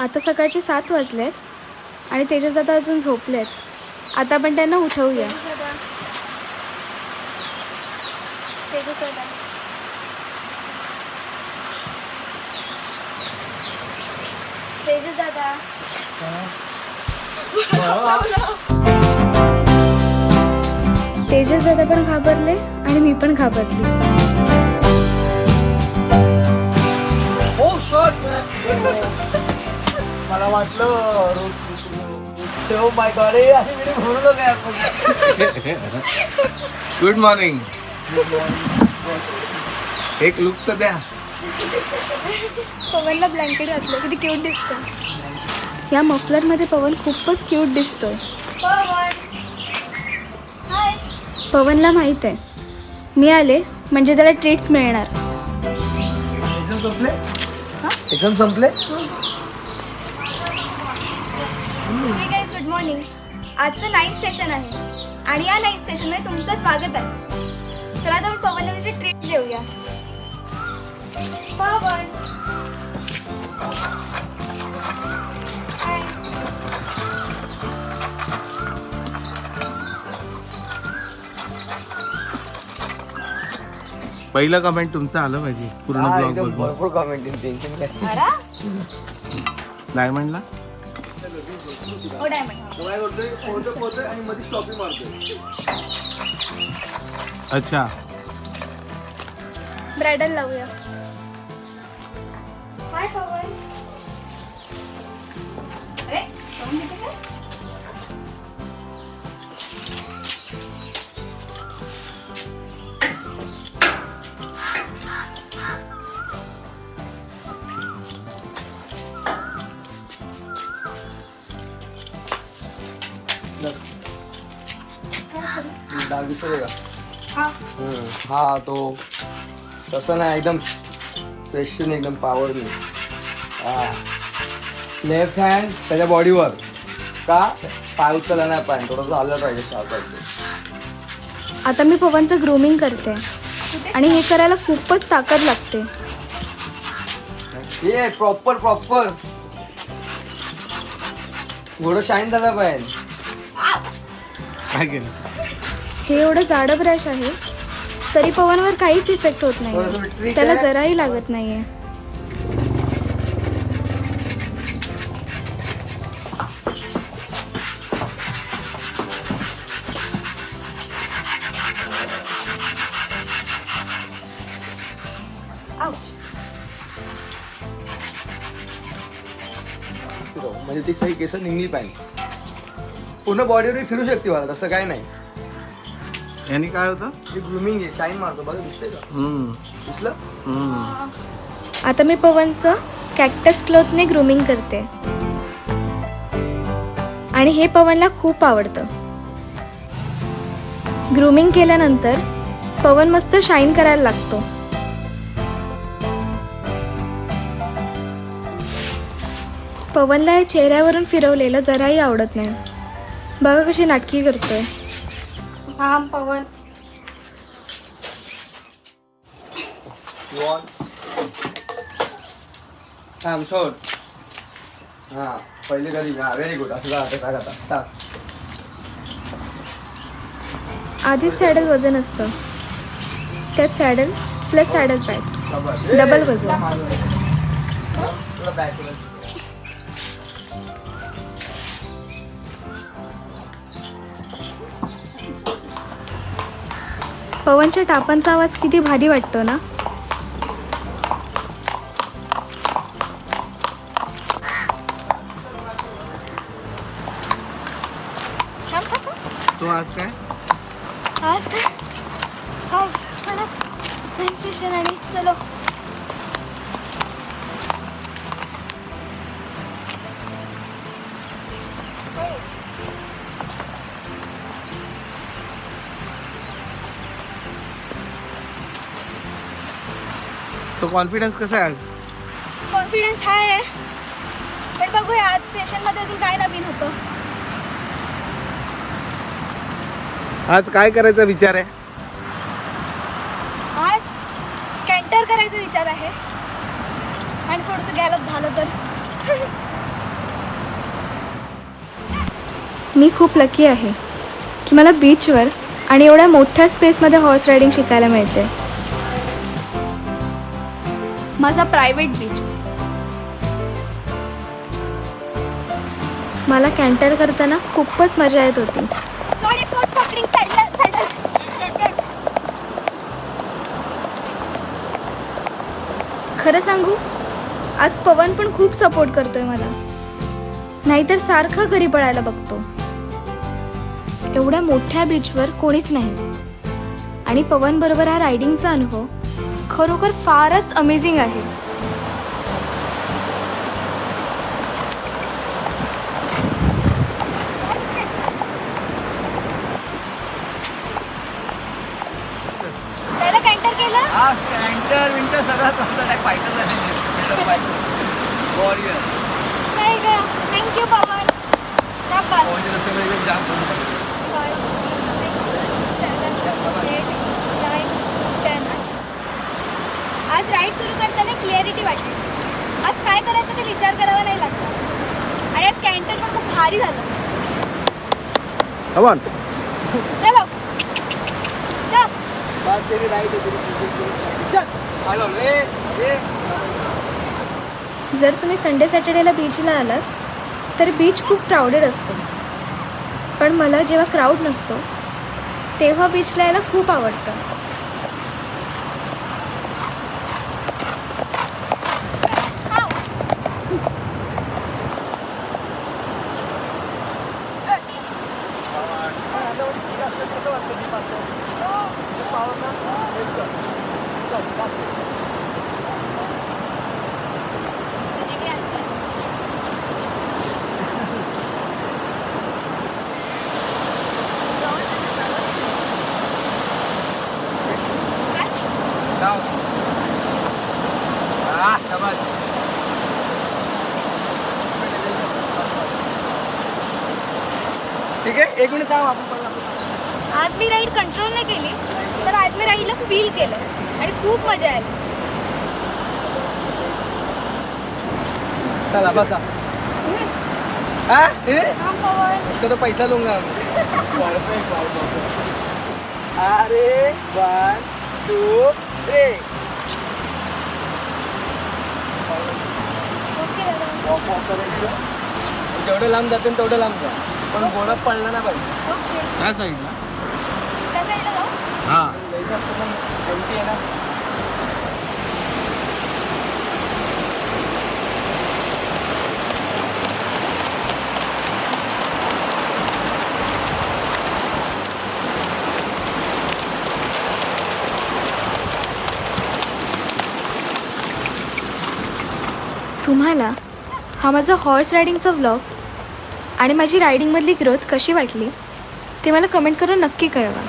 आता सकाळचे 7 वाजलेत आणि तेजस दादा अजून झोपलेत. आता आपण त्यांना उठवूया. तेजस दादा तेजस दादा पण घाबरले आणि मी पण घाबरली. मला वाटलं माय गॉड गुड मॉर्निंग. एक लुक तर द्या. पवनला ब्लँकेट घातलं, किती क्यूट दिसतं. या मफलरमध्ये पवन खूपच क्यूट दिसतोय. पवनला माहित आहे मी आले म्हणजे त्याला ट्रीट्स मिळणार. एक्झाम संपले. Good morning. आजचं 9th सेशन आहे आणि या 9th सेशनमध्ये तुमचं स्वागत आहे. चला तर पवनला त्याची ट्रीट देऊया. पवन पहिलं कमेंट तुमचं आलं पाहिजे पूर्ण ब्लॉग बघून. भरपूर कमेंट टेन्शन काय. डायमंडला अच्छा ब्रायडल लावूया. हाय पवन. अरे पवन इथे काय? डाग दिसतोय का? हा हा तो तसं नाही, एकदम प्रेशन एकदम पॉवरफुल. हा लेफ्ट हँड त्याच्या बॉडीवर का पाय उचलला नाही पाहिजे, थोडंसं हललं पाहिजे शार्प पाहिजे. आता मी पवनचं ग्रूमिंग करते आणि हे करायला खूपच ताकद लागते. हे प्रॉपर थोडं शाईन झालं पाहिजे. काय केलं. हे एवढं जाडं ब्रश आहे तरी पवनवर काहीच इफेक्ट होत नाही. त्याला जराही लागत नाहीये. म्हणजे ती सही केस निघली पाहिजे. पूर्ण बॉडीवर फिरू शकते मला, तसं काय नाही. यांनी काय होतं. हे ग्रूमिंग आहे, शाईन मारतो बघा. दिसतंय का? दिसलं. आता मी पवनचं कॅक्टस क्लॉथने ग्रूमिंग करते आणि हे पवनला खूप आवडतं. ग्रूमिंग केल्यानंतर पवन मस्त शाईन करायला लागतो. पवनला हे चेहऱ्यावरून फिरवलेलं जराही आवडत नाही. बघा कशी नाटकी करतोय. हा पवन सोड. हा पहिले कधी व्हेरी गुड. असं आधीच सॅडल वजन असतं, त्यात saddle plus saddle pad double वजन. पवनच्या टापांचा आवाज किती भारी वाटतो ना. सो आज काय आज सेशन आणि चलो. सो कॉन्फिडन्स कसा आहे आज. कॉन्फिडन्स हाय आहे पण बघूया आज सेशनमध्ये अजून काय नवीन होतं. आज काय करायचा विचार आहे. आज कॅन्टर करायचा विचार आहे आणि थोडंसं गॅलप झालं तर मी खूप लकी आहे की मला बीचवर आणि एवढ्या मोठ्या स्पेसमध्ये हॉर्स रायडिंग शिकायला मिळते. माझा प्रायव्हेट बीच. मला कॅन्टर करताना खूपच मजा येत होती. खरं सांगू, आज पवन पण खूप सपोर्ट करतोय मला, नाहीतर सारखं घरी पळायला बघतो. एवढ्या मोठ्या बीचवर कोणीच नाही आणि पवन बरोबर हा रायडिंगचा अनुभव खरोखर फारच अमेझिंग आहे. त्याला कॅन्टर केलं. हा कॅन्टर विंटर सगळं तुमचं काय फायटर वॉरियर. नाही का? थँक्यू पवन. शाबास. जाम करून टाकलं. 5, 6, 7, 8, 9, 10. आज राईड सुरू करताना क्लिअरिटी वाटते. आज काय करायचं ते विचार करावा नाही लागला आणि आज कॅन्टर पण खूप भारी झालं. कमॉन. चलो चल. बस तेरी राईट आहे. हॅलो ए. जर तुम्ही संडे सॅटर्डेला बीचला आलात तर बीच खूप क्राऊडेड असतो, पण मला जेव्हा क्राऊड नसतो तेव्हा बीचला यायला खूप आवडतं. ठीक आहे, एक मिनिट थांब. आपण आज मी राईड कंट्रोल नाही केली, तर आज मी राईडला फील केलं आणि खूप मजा आली. चला बसा. हाँ हाँ पवन. इसका तो पैसा लूंगा. अरे 1, 2, 3. ओके दादा. वॉक करायचं. जेवढं लांब जातं तेवढं लांब जा, पण गोडा पडला ना पाहिजे. ओके. त्या साईडला. त्या साईडला जाऊ. हा. एमटी आहे ना. तुम्हाला हा माझा हॉर्स रायडिंगचा व्लॉग आणि माझी रायडिंगमधली ग्रोथ कशी वाटली ते मला कमेंट करून नक्की कळवा.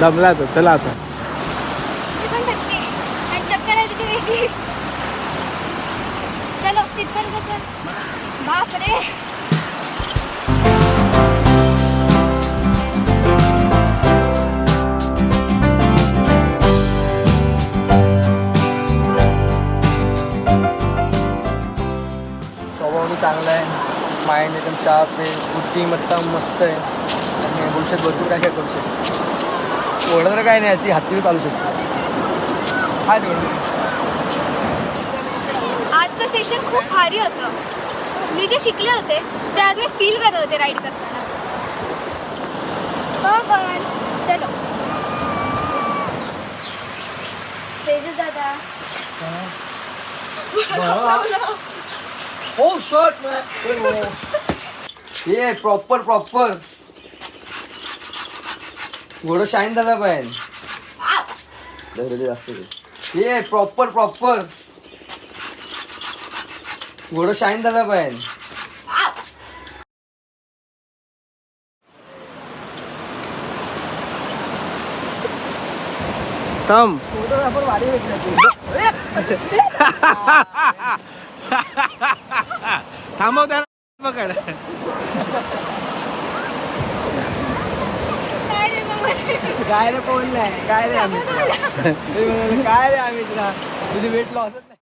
दमला तो. चला आता. मी पण थकली आणि चक्कर आली ती वेगळी. चलो तिथपर्यंत चल. बापरे. स्वभाव चांगला आहे, माइंड एकदम शार्प आहे, बुद्धिमत्ता मस्त आहे आणि भविष्यात भरपूर काय काय करू शकतो. एवढं तर काय नाही, ती हत्तीवर चालू शकते. हा तेवढं. आजचं सेशन खूप भारी होतं. मी जे शिकले होते ते आज मी फील करत होते राईड करताना. हो पण चलो. तेजस दादा. Oh, shot, man. हे प्रॉपर प्रॉपर घोडं शाईन झालं पाहिजे जास्त हे प्रॉपर प्रॉपर घोडं शाईन झालं पाहिजे थांब फोटोग्राफर भारी भेटला थांबव त्याला पकड काय रे बोललाय काय रे आम्ही काय रे आम्ही तुझी वेट लॉसच नाही